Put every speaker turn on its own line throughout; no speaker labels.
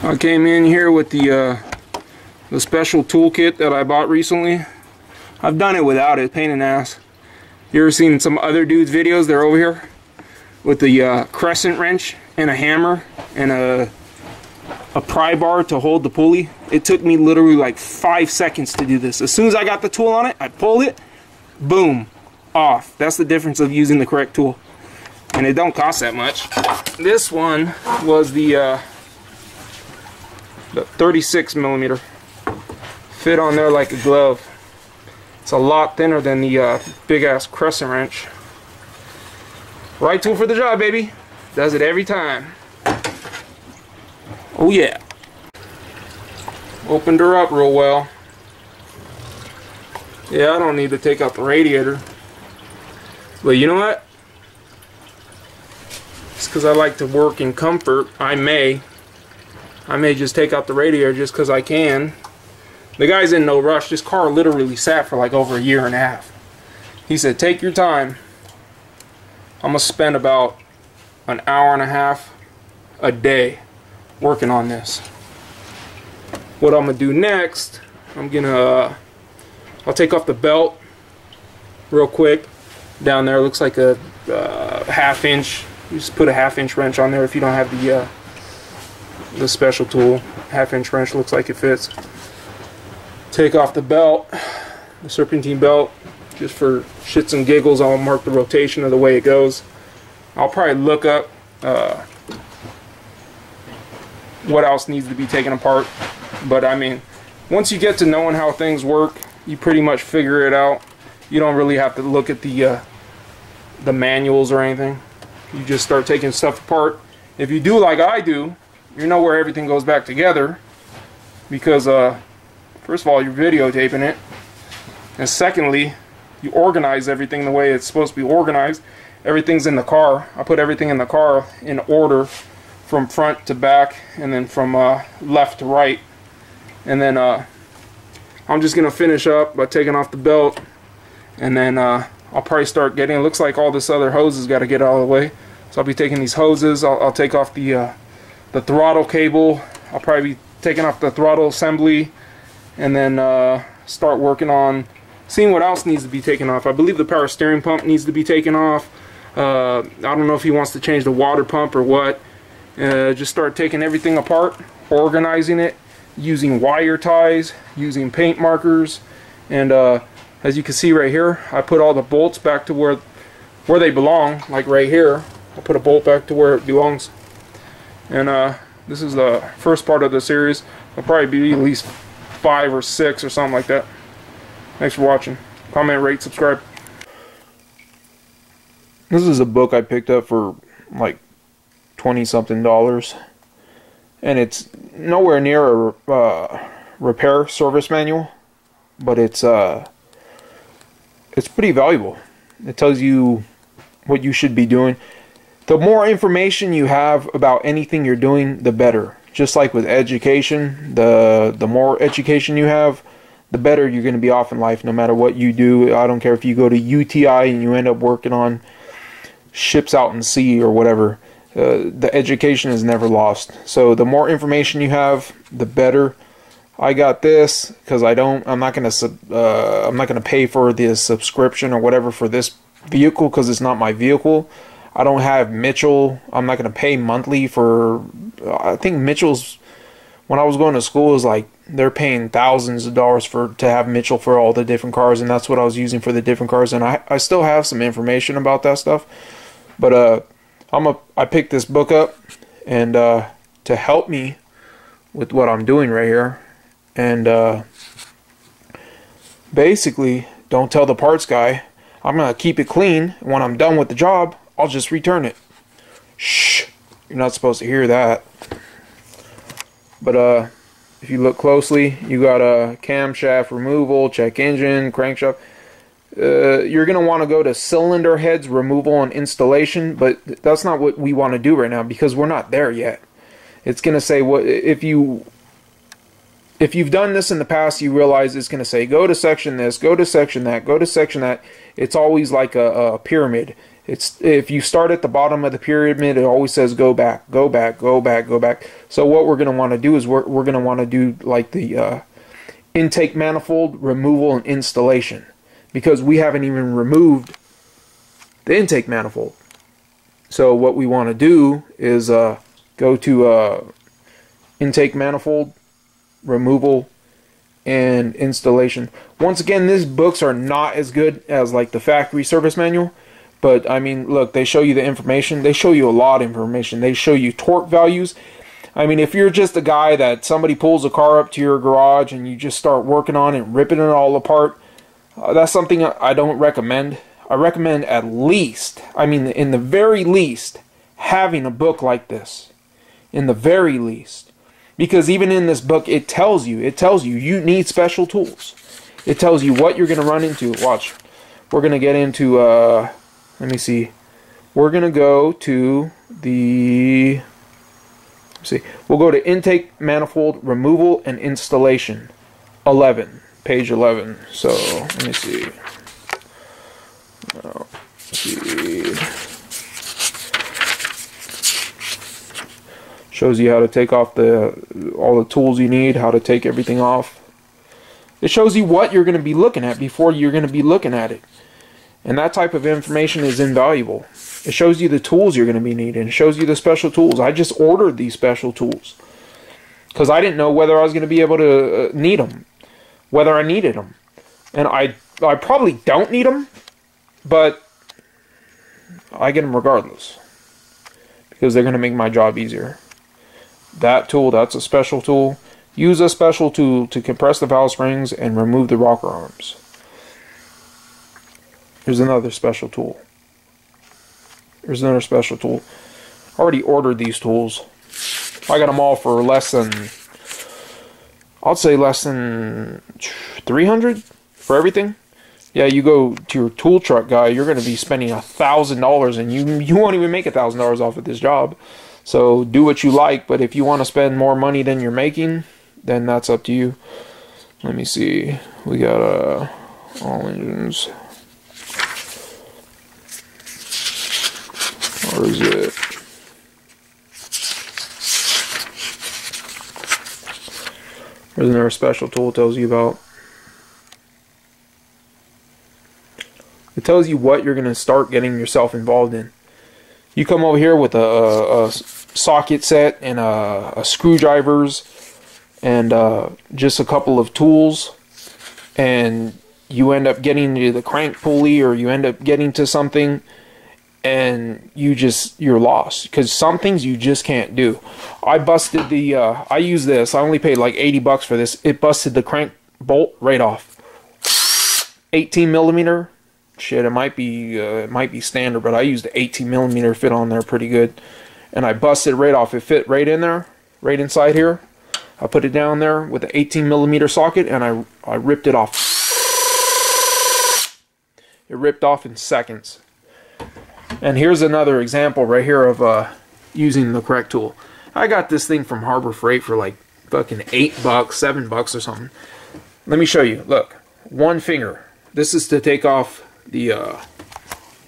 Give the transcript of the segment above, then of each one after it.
I came in here with the special toolkit that I bought recently. I've done it without it, pain in the ass. You ever seen some other dudes' videos? They're over here with the crescent wrench and a hammer and a pry bar to hold the pulley. It took me literally like 5 seconds to do this. As soon as I got the tool on it, I pull it, boom, off. That's the difference of using the correct tool. And it don't cost that much. This one was the 36 millimeter. Fit on there like a glove. It's a lot thinner than the big ass crescent wrench. Right tool for the job, baby. Does it every time. Oh yeah. Opened her up real well. Yeah, I don't need to take out the radiator. But you know what? It's because I like to work in comfort. I may just take out the radiator just because I can. The guy's in no rush. This car literally sat for like over a year and a half. He said, take your time. I'm going to spend about an hour and a half a day working on this. What I'm going to do next, I'll take off the belt real quick. Down there looks like a half-inch. You just put a half-inch wrench on there if you don't have the special tool. Half-inch wrench looks like it fits. Take off the belt, the serpentine belt, just for shits and giggles. I'll mark the rotation of the way it goes. I'll probably look up what else needs to be taken apart. But I mean, once you get to knowing how things work, you pretty much figure it out. You don't really have to look at the manuals or anything. You just start taking stuff apart. If you do like I do, you know where everything goes back together, because first of all, you're videotaping it, and secondly, you organize everything the way it's supposed to be organized. Everything's in the car. I put everything in the car in order from front to back, and then from left to right. And then I'm just gonna finish up by taking off the belt, and then I'll probably start getting, it looks like all this other hose has got to get out of the way. So I'll be taking these hoses. I'll take off the throttle cable. I'll probably be taking off the throttle assembly, and then start working on seeing what else needs to be taken off. I believe the power steering pump needs to be taken off. I don't know if he wants to change the water pump or what. Just start taking everything apart, organizing it, using wire ties, using paint markers, and as you can see right here, I put all the bolts back to where they belong. Like right here, I put a bolt back to where it belongs. And this is the first part of the series. There'll probably be at least 5 or 6 or something like that. Thanks for watching. Comment, rate, subscribe. This is a book I picked up for like $20-something, and it's nowhere near a repair service manual, but it's pretty valuable. It tells you what you should be doing. The more information you have about anything you're doing, the better. Just like with education, the more education you have, the better you're going to be off in life, no matter what you do. I don't care if you go to UTI and you end up working on ships out in the sea or whatever. The education is never lost. So the more information you have, the better. I got this because I'm not gonna pay for the subscription or whatever for this vehicle, because it's not my vehicle. I don't have Mitchell. I'm not gonna pay monthly for. I think Mitchell's, when I was going to school, is like they're paying thousands of dollars to have Mitchell for all the different cars, and that's what I was using for the different cars. And I still have some information about that stuff, but I picked this book up and to help me with what I'm doing right here. And basically, don't tell the parts guy. I'm going to keep it clean. When I'm done with the job, I'll just return it. Shh. You're not supposed to hear that. But if you look closely, you got a camshaft removal, check engine, crankshaft. You're going to want to go to cylinder heads removal and installation, but that's not what we want to do right now because we're not there yet. It's going to say what if you if you've done this in the past, you realize it's going to say, go to section this, go to section that, go to section that. It's always like a pyramid. It's, if you start at the bottom of the pyramid, it always says go back, go back, go back, go back. So what we're going to want to do is we're going to want to do like the intake manifold removal and installation, because we haven't even removed the intake manifold. So what we want to do is go to intake manifold removal and installation. Once again, these books are not as good as like the factory service manual, but I mean, look, they show you the information. They show you a lot of information. They show you torque values. I mean, if you're just a guy that somebody pulls a car up to your garage and you just start working on it and ripping it all apart, that's something I don't recommend. I recommend at least, I mean, in the very least, having a book like this. In the very least. Because even in this book, it tells you you need special tools. It tells you what you're going to run into. Watch. We're going to get into, let me see. We're going to go to the, let's see. We'll go to intake manifold removal and installation. 11. Page 11. So, let me see. Shows you how to take off all the tools you need, how to take everything off. It shows you what you're going to be looking at before you're going to be looking at it. And that type of information is invaluable. It shows you the tools you're going to be needing. It shows you the special tools. I just ordered these special tools because I didn't know whether I was going to be able to need them, whether I needed them. And I probably don't need them, but I get them regardless because they're going to make my job easier. That tool, that's a special tool. Use a special tool to compress the valve springs and remove the rocker arms. Here's another special tool. Here's another special tool. I already ordered these tools. I got them all for less than, I'd say less than $300 for everything. Yeah, you go to your tool truck guy, you're going to be spending $1,000, and you won't even make $1,000 off of this job. So do what you like, but if you want to spend more money than you're making, then that's up to you. Let me see. We got all engines. Or is it? There's another special tool it tells you about. It tells you what you're going to start getting yourself involved in. You come over here with a socket set and a screwdrivers and just a couple of tools, and you end up getting to the crank pulley, or you end up getting to something, and you're lost because some things you just can't do. I busted the I use this. I only paid like $80 for this. It busted the crank bolt right off. 18 millimeter. Shit, it might be standard, but I used the 18 millimeter fit on there pretty good, and I busted it right off. It fit right in there, right inside here. I put it down there with the 18 millimeter socket, and I ripped it off. It ripped off in seconds. And here's another example right here of using the correct tool. I got this thing from Harbor Freight for like fucking $8, $7 or something. Let me show you. Look, one finger. This is to take off the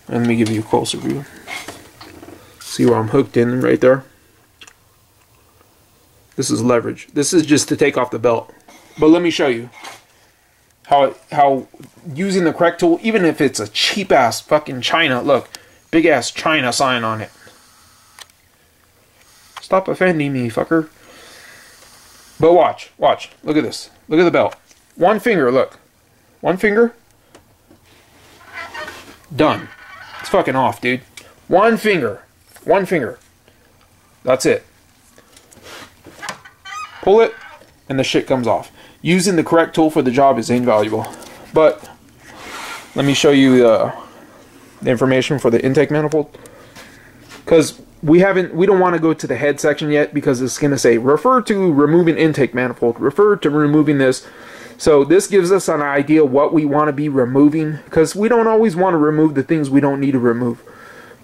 let me give you a closer view. See where I'm hooked in right there? This is leverage. This is just to take off the belt. But let me show you how using the correct tool, even if it's a cheap ass fucking China, look, big ass China sign on it. Stop offending me, fucker. But watch. Look at this. Look at the belt. One finger, look. One finger. Done. It's fucking off, dude. One finger. One finger. That's it. Pull it, and the shit comes off. Using the correct tool for the job is invaluable. But let me show you the information for the intake manifold. Because we don't want to go to the head section yet, because it's going to say refer to removing intake manifold, refer to removing this. So this gives us an idea what we want to be removing, because we don't always want to remove the things we don't need to remove.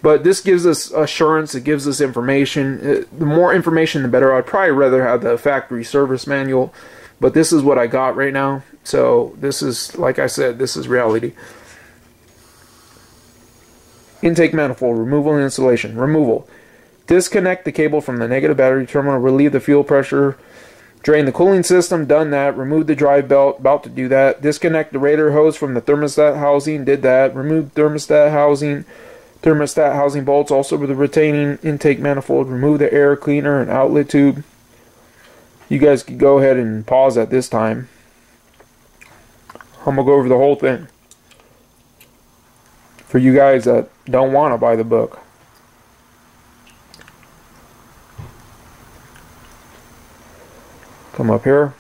But this gives us assurance, it gives us information. The more information, the better. I'd probably rather have the factory service manual, But this is what I got right now. So this is, like I said, this is reality. Intake manifold, removal and installation. Removal. Disconnect the cable from the negative battery terminal, relieve the fuel pressure, drain the cooling system, done that. Remove the drive belt, about to do that. Disconnect the radiator hose from the thermostat housing, did that. Remove thermostat housing bolts, also with the retaining intake manifold. Remove the air cleaner and outlet tube. You guys could go ahead and pause at this time. I'm going to go over the whole thing for you guys that don't want to buy the book. Come up here.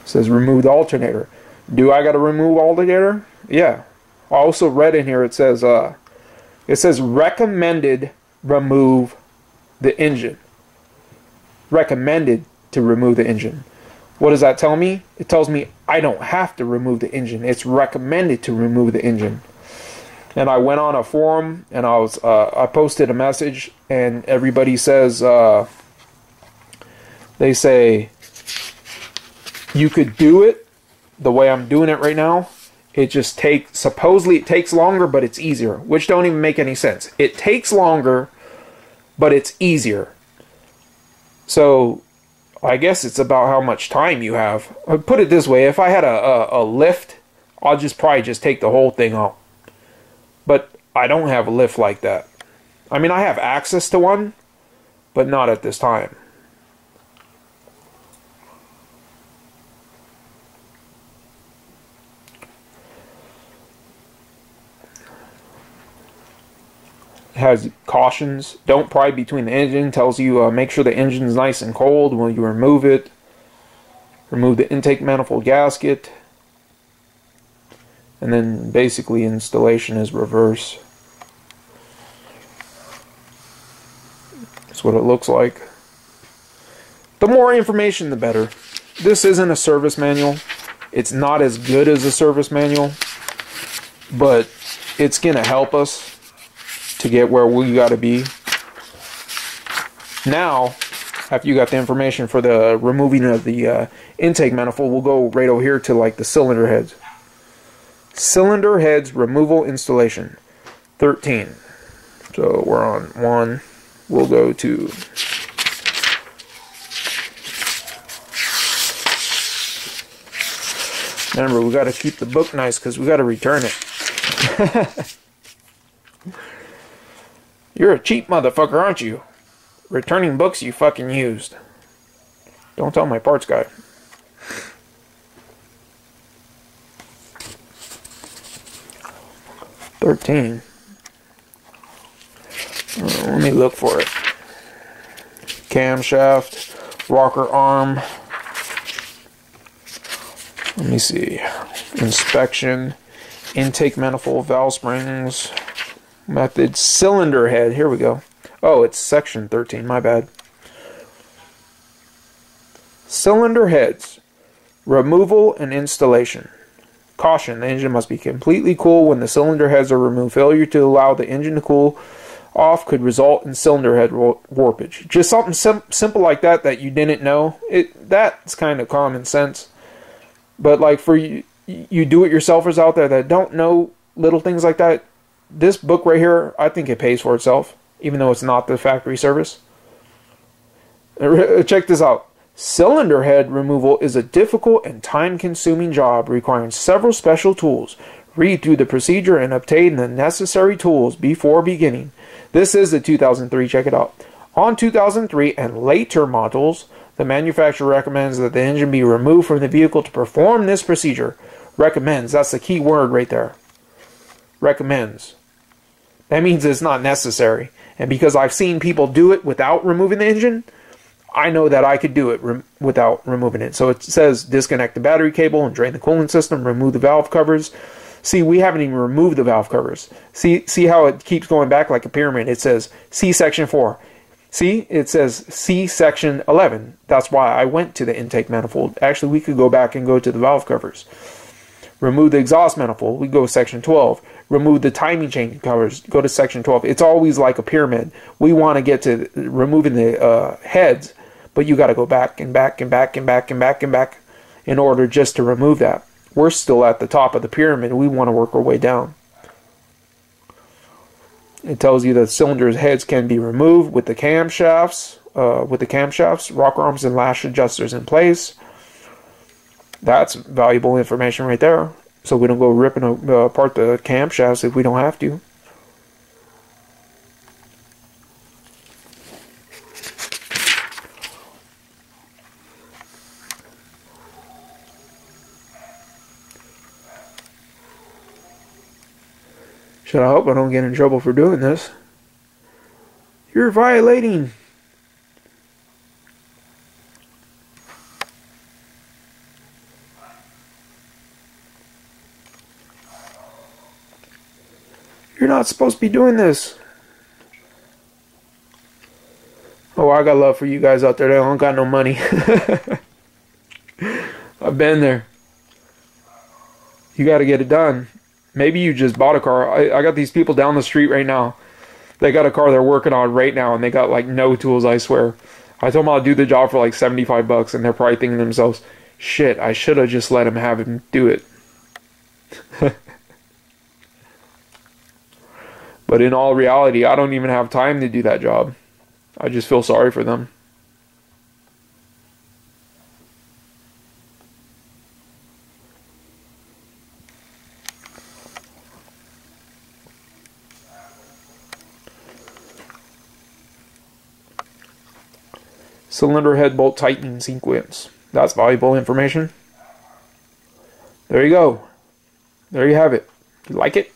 It says remove the alternator. Do I got to remove alternator? Yeah. I also read in here it says recommended remove the engine. Recommended to remove the engine. What does that tell me? It tells me I don't have to remove the engine. It's recommended to remove the engine. And I went on a forum and I posted a message, and everybody says they say you could do it the way I'm doing it right now. It just takes, supposedly it takes longer, but it's easier, which don't even make any sense. It takes longer, but it's easier. So I guess it's about how much time you have. I'll put it this way: if I had a lift, I'll probably just take the whole thing out. But I don't have a lift like that. I mean, I have access to one, but not at this time. It has cautions. Don't pry between the engine. Tells you make sure the engine's nice and cold when you remove it. Remove the intake manifold gasket. And then basically installation is reverse. That's what it looks like. The more information, the better. This isn't a service manual. It's not as good as a service manual, but it's going to help us to get where we got to be. Now, after you got the information for the removing of the intake manifold, we'll go right over here to like the cylinder heads. Cylinder heads removal installation 13. So we're on 1. We'll go to remember, we got to keep the book nice because we got to return it. You're a cheap motherfucker, aren't you? Returning books you fucking used. Don't tell my parts guy. $13. Let me look for it. Camshaft, rocker arm. Let me see. Inspection, intake manifold, valve springs, method, cylinder head. Here we go. Oh, it's section 13. My bad. Cylinder heads, removal and installation. Caution, the engine must be completely cool when the cylinder heads are removed. Failure to allow the engine to cool off could result in cylinder head warpage. Just something simple like that that you didn't know. That's kind of common sense. But like for you do-it-yourselfers out there that don't know little things like that, this book right here, I think it pays for itself, even though it's not the factory service. Check this out. Cylinder head removal is a difficult and time-consuming job requiring several special tools. Read through the procedure and obtain the necessary tools before beginning. This is the 2003. Check it out. On 2003 and later models, the manufacturer recommends that the engine be removed from the vehicle to perform this procedure. Recommends. That's the key word right there. Recommends. That means it's not necessary. And because I've seen people do it without removing the engine, I know that I could do it without removing it. So it says disconnect the battery cable and drain the cooling system, remove the valve covers. See, we haven't even removed the valve covers. See how it keeps going back like a pyramid. It says C section 4. See, it says C section 11. That's why I went to the intake manifold. Actually, we could go back and go to the valve covers. Remove the exhaust manifold, we go to section 12. Remove the timing chain covers, go to section 12. It's always like a pyramid. We want to get to removing the heads, but you got to go back and back and back and back and back and back in order just to remove that. We're still at the top of the pyramid. We want to work our way down. It tells you that cylinders' heads can be removed with the camshafts, rocker arms, and lash adjusters in place. That's valuable information right there. So we don't go ripping apart the camshafts if we don't have to. I hope I don't get in trouble for doing this. You're violating. You're not supposed to be doing this. Oh, I got love for you guys out there that don't got no money. I've been there. You got to get it done. Maybe you just bought a car. I got these people down the street right now. They got a car they're working on right now, and they got like no tools, I swear. I told them I'll do the job for like 75 bucks, and they're probably thinking to themselves, shit, I should have just let him do it. But in all reality, I don't even have time to do that job. I just feel sorry for them. Cylinder head bolt tightening sequence. That's valuable information. There you go. There you have it. You like it?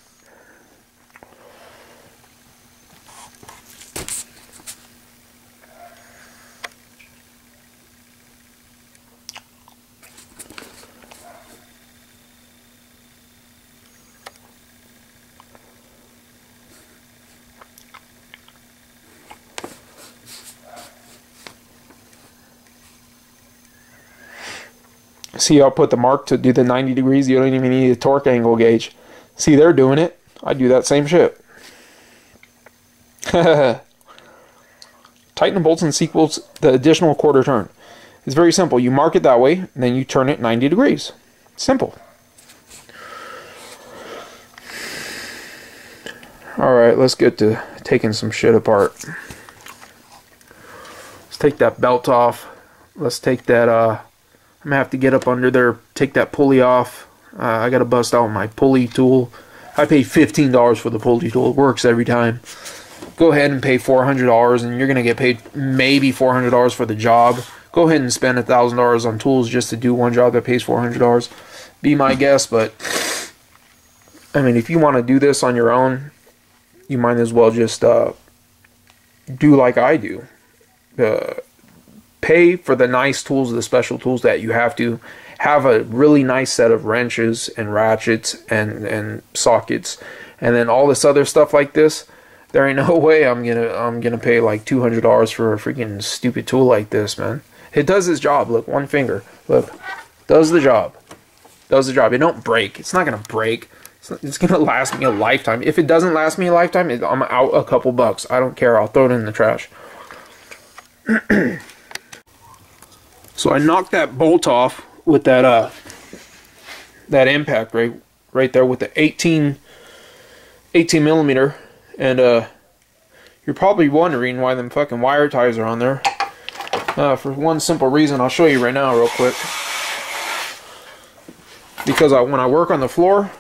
See, I'll put the mark to do the 90 degrees. You don't even need a torque angle gauge. See, they're doing it. I do that same shit. Tighten the bolts and sequels the additional quarter turn. It's very simple. You mark it that way, and then you turn it 90 degrees. Simple. Alright, let's get to taking some shit apart. Let's take that belt off. Let's take that, I'm going to have to get up under there, take that pulley off. I got to bust out my pulley tool. I paid $15 for the pulley tool. It works every time. Go ahead and pay $400, and you're going to get paid maybe $400 for the job. Go ahead and spend $1,000 on tools just to do one job that pays $400. Be my guest, but I mean, if you want to do this on your own, you might as well just do like I do. Pay for the nice tools, the special tools that you have to. Have a really nice set of wrenches and ratchets and sockets, and then all this other stuff like this. There ain't no way I'm gonna pay like $200 for a freaking stupid tool like this, man. It does its job. Look, one finger. Look, does the job. Does the job. It don't break. It's not gonna break. It's gonna last me a lifetime. If it doesn't last me a lifetime, I'm out a couple bucks. I don't care. I'll throw it in the trash. So I knocked that bolt off with that that impact right there with the 18 millimeter, and you're probably wondering why them fucking wire ties are on there. For one simple reason, I'll show you right now real quick. Because when I work on the floor,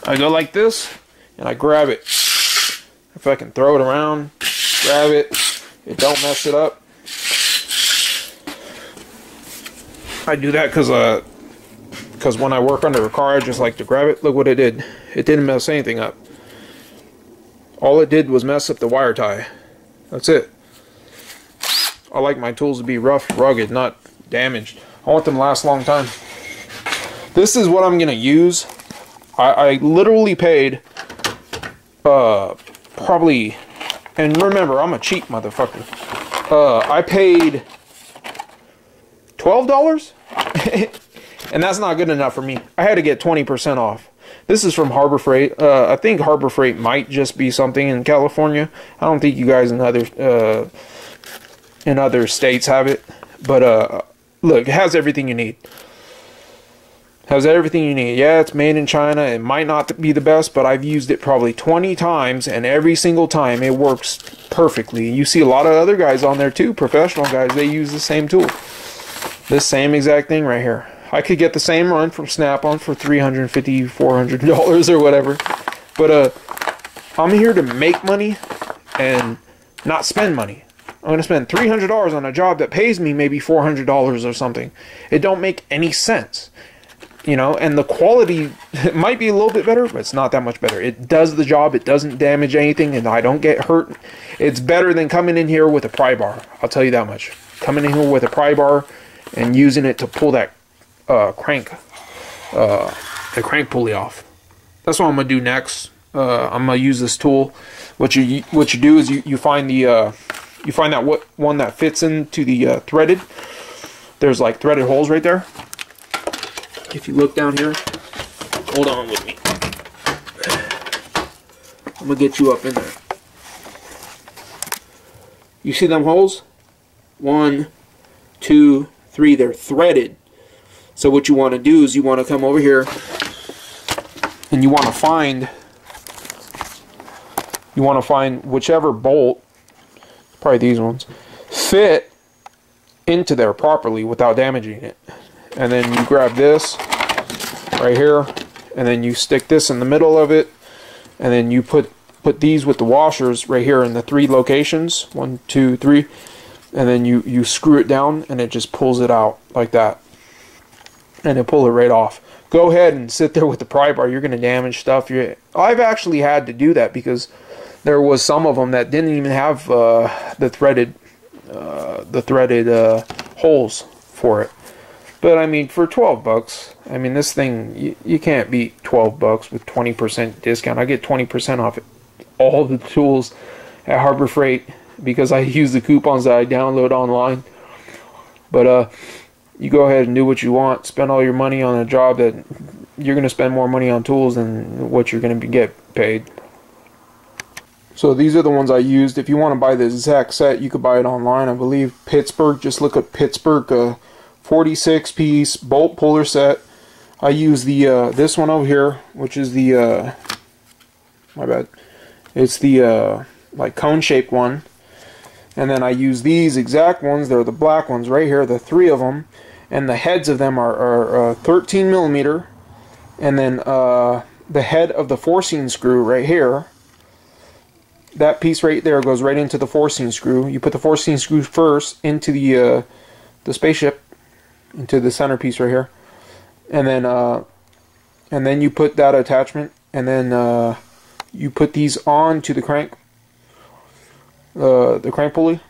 I go like this and I grab it. If I can throw it around, grab it, it don't mess it up. I do that because when I work under a car, I just like to grab it. Look what it did. It didn't mess anything up. All it did was mess up the wire tie. That's it. I like my tools to be rough, rugged, not damaged. I want them to last a long time. This is what I'm going to use. I literally paid probably, and remember, I'm a cheap motherfucker. I paid $12? And that's not good enough for me. I had to get 20% off. This is from Harbor Freight. I think Harbor Freight might just be something in California. I don't think you guys in other states have it. But look, it has everything you need. Has everything you need. Yeah, it's made in China. It might not be the best, but I've used it probably 20 times, and every single time it works perfectly. You see a lot of other guys on there too, professional guys, they use the same tool. This same exact thing right here. I could get the same run from Snap-on for $350, $400 or whatever. But I'm here to make money and not spend money. I'm going to spend $300 on a job that pays me maybe $400 or something. It don't make any sense. You know, and the quality might be a little bit better, but it's not that much better. It does the job. It doesn't damage anything, and I don't get hurt. It's better than coming in here with a pry bar. I'll tell you that much. Coming in here with a pry bar and using it to pull that the crank pulley off. That's what I'm gonna do next. I'm gonna use this tool. What you do is you find the you find that one that fits into the threaded. There's like threaded holes right there. If you look down here, hold on with me. I'm gonna get you up in there. You see them holes? 1, 2, 3. They're threaded. So what you want to do is you want to come over here and you want to find whichever bolt, probably these ones, fit into there properly without damaging it. And then you grab this right here, and then you stick this in the middle of it, and then you put these with the washers right here in the 3 locations, 1, 2, 3, and then you screw it down, and it just pulls it out like that, and it pull it right off. Go ahead and sit there with the pry bar. You're going to damage stuff. I've actually had to do that because there was some of them that didn't even have the threaded holes for it. But I mean, for 12 bucks, I mean, this thing, you can't beat 12 bucks with 20% discount. I get 20% off all the tools at Harbor Freight because I use the coupons that I download online. But you go ahead and do what you want. Spend all your money on a job that you're going to spend more money on tools than what you're going to get paid. So these are the ones I used. If you want to buy the exact set, you could buy it online. I believe Pittsburgh. Just look at Pittsburgh. 46-piece bolt puller set. I use the this one over here, which is the my bad. It's the like cone-shaped one, and then I use these exact ones. They're the black ones right here. The 3 of them, and the heads of them are 13 millimeter, and then the head of the forcing screw right here. That piece right there goes right into the forcing screw. You put the forcing screw first into the spaceship, into the centerpiece right here, and then you put that attachment, and then you put these on to the crank pulley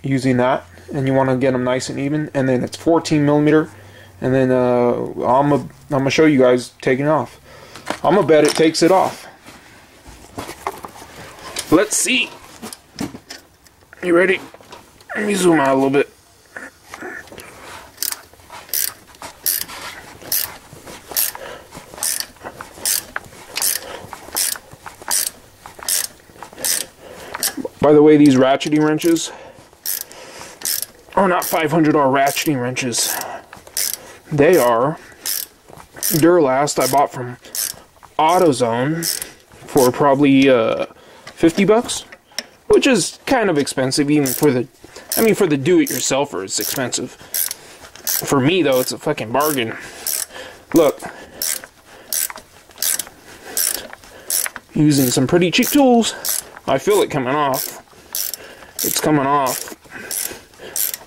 using that, and you want to get them nice and even. And then it's 14 millimeter, and then I'm gonna show you guys taking it off. I'm gonna bet it takes it off. Let's see. You ready? Let me zoom out a little bit. By the way, these ratcheting wrenches are not $500 ratcheting wrenches. They are Duralast. I bought from AutoZone for probably 50 bucks, which is kind of expensive even for the, I mean, for the do-it-yourselfer, it's expensive. For me, though, it's a fucking bargain. Look. Using some pretty cheap tools. I feel it coming off. It's coming off.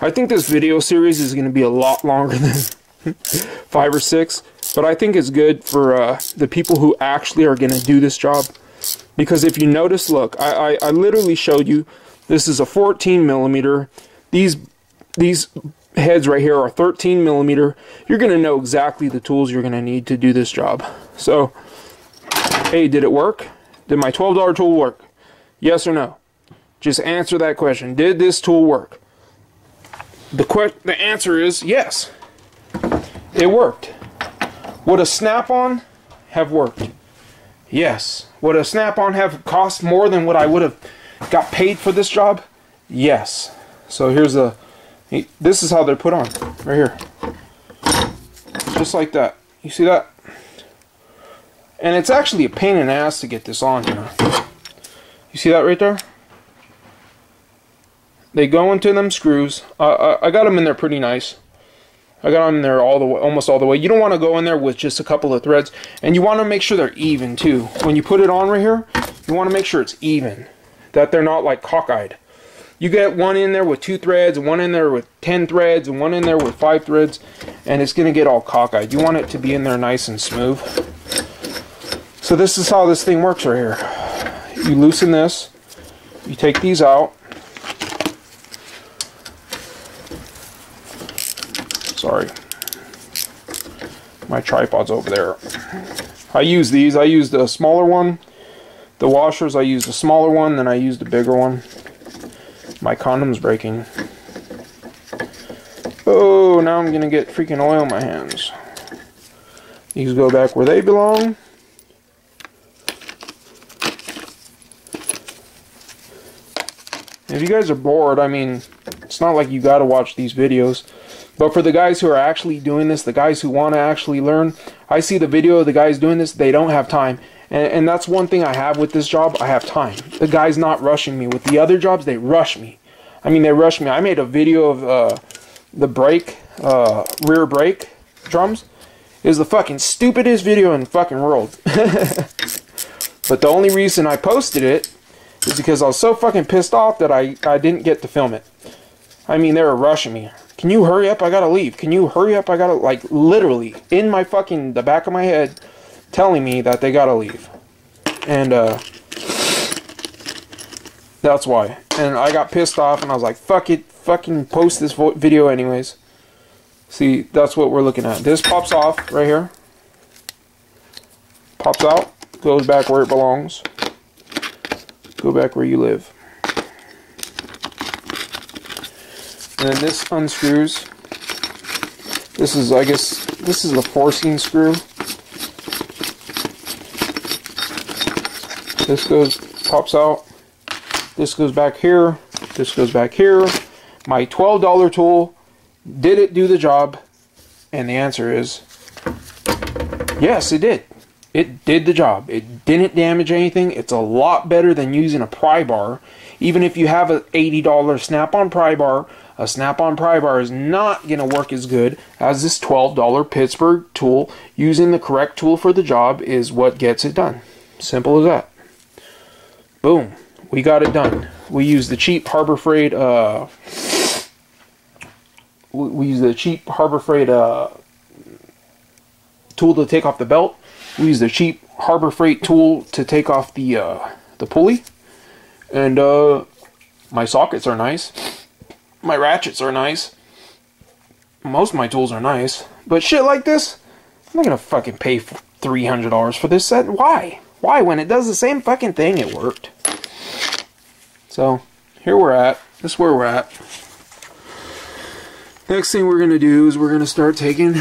I think this video series is going to be a lot longer than 5 or 6, but I think it's good for the people who actually are going to do this job. Because if you notice, look, I literally showed you, this is a 14 millimeter. These heads right here are 13 millimeter. You're going to know exactly the tools you're going to need to do this job. So, hey, did it work? Did my $12 tool work? Yes or no? Just answer that question. Did this tool work? The answer is yes. It worked. Would a snap-on have worked? Yes. Would a snap-on have cost more than what I would have got paid for this job? Yes. So here's a, this is how they're put on, right here. Just like that. You see that? And it's actually a pain in the ass to get this on here. You see that right there? They go into them screws. I got them in there pretty nice. I got them in there all the way, almost all the way. You don't want to go in there with just a couple of threads, and you want to make sure they're even too. When you put it on right here, you want to make sure it's even, that they're not like cockeyed. You get one in there with 2 threads, and one in there with 10 threads, and one in there with 5 threads, and it's going to get all cockeyed. You want it to be in there nice and smooth. So this is how this thing works right here. You loosen this, you take these out. Sorry, my tripod's over there. I use these. I use the smaller one. The washers, I use the smaller one, then I use the bigger one. My condom's breaking. Oh, now I'm gonna get freaking oil in my hands. These go back where they belong. If you guys are bored, I mean, it's not like you gotta watch these videos. But for the guys who are actually doing this, the guys who want to actually learn, I see the video of the guys doing this, they don't have time. And that's one thing I have with this job, I have time. The guy's not rushing me. With the other jobs, they rush me. I mean, they rush me. I made a video of the brake, rear brake drums. It was the fucking stupidest video in the fucking world. But the only reason I posted it is because I was so fucking pissed off that I didn't get to film it. I mean, they were rushing me. Can you hurry up? I gotta leave. Can you hurry up? I gotta, like, literally in my fucking, the back of my head, telling me that they gotta leave. And, that's why. And I got pissed off and I was like, fuck it, fucking post this video anyways. See, that's what we're looking at. This pops off right here. Pops out, goes back where it belongs. Go back where you live. And then this unscrews. This is, I guess, this is the forcing screw. This goes, pops out. This goes back here. This goes back here. My $12 tool, did it do the job? And the answer is, yes, it did. It did the job. It didn't damage anything. It's a lot better than using a pry bar. Even if you have an $80 snap-on pry bar, a snap-on pry bar is not going to work as good as this $12 Pittsburgh tool. Using the correct tool for the job is what gets it done. Simple as that. Boom. We got it done. We use the cheap Harbor Freight tool to take off the belt. We use the cheap Harbor Freight tool to take off the pulley. And my sockets are nice. My ratchets are nice. Most of my tools are nice. But shit like this, I'm not gonna fucking pay $300 for this set. Why? Why? When it does the same fucking thing, it worked. So, here we're at. This is where we're at. Next thing we're gonna do is we're gonna start taking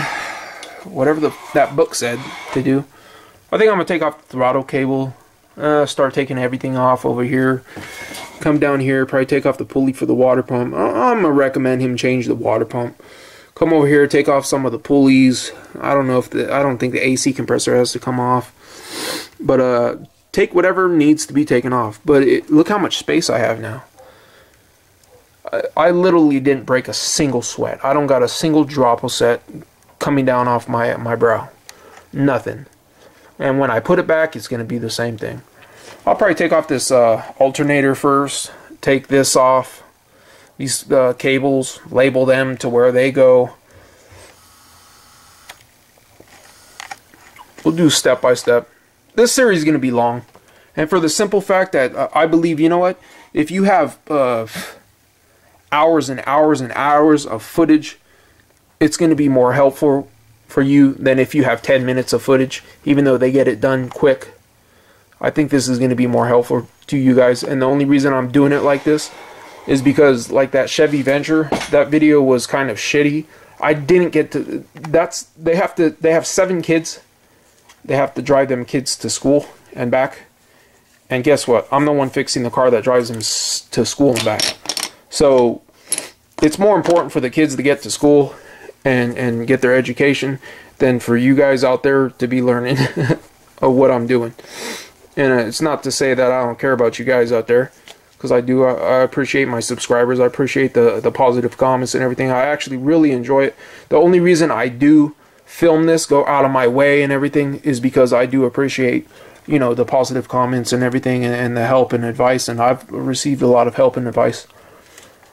whatever that book said to do. I think I'm gonna take off the throttle cable. Start taking everything off over here. Come down here, probably take off the pulley for the water pump. I'm gonna recommend him change the water pump. Come over here, take off some of the pulleys. I don't know if I don't think the AC compressor has to come off. But take whatever needs to be taken off. But look how much space I have now. I literally didn't break a single sweat. I don't got a single drop of sweat coming down off my brow. Nothing. And when I put it back, it's going to be the same thing. I'll probably take off this alternator first. Take this off. These cables. Label them to where they go. We'll do step by step. This series is going to be long. And for the simple fact that I believe, you know what? If you have hours and hours and hours of footage, it's going to be more helpful for you than if you have 10 minutes of footage, even though they get it done quick. I think this is going to be more helpful to you guys. And the only reason I'm doing it like this is because, like that Chevy Venture, that video was kind of shitty. I didn't get to. They have 7 kids. They have to drive them kids to school and back. And guess what? I'm the one fixing the car that drives them to school and back. So it's more important for the kids to get to school and get their education than for you guys out there to be learning of what I'm doing. And it's not to say that I don't care about you guys out there, because I do. I appreciate my subscribers. I appreciate the positive comments and everything. I actually really enjoy it. The only reason I do film this, go out of my way and everything, is because I do appreciate, you know, the positive comments and everything, and the help and advice. And I've received a lot of help and advice.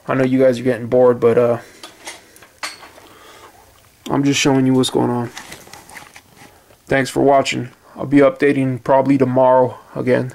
I know you guys are getting bored, but I'm just showing you what's going on. Thanks for watching. I'll be updating probably tomorrow again.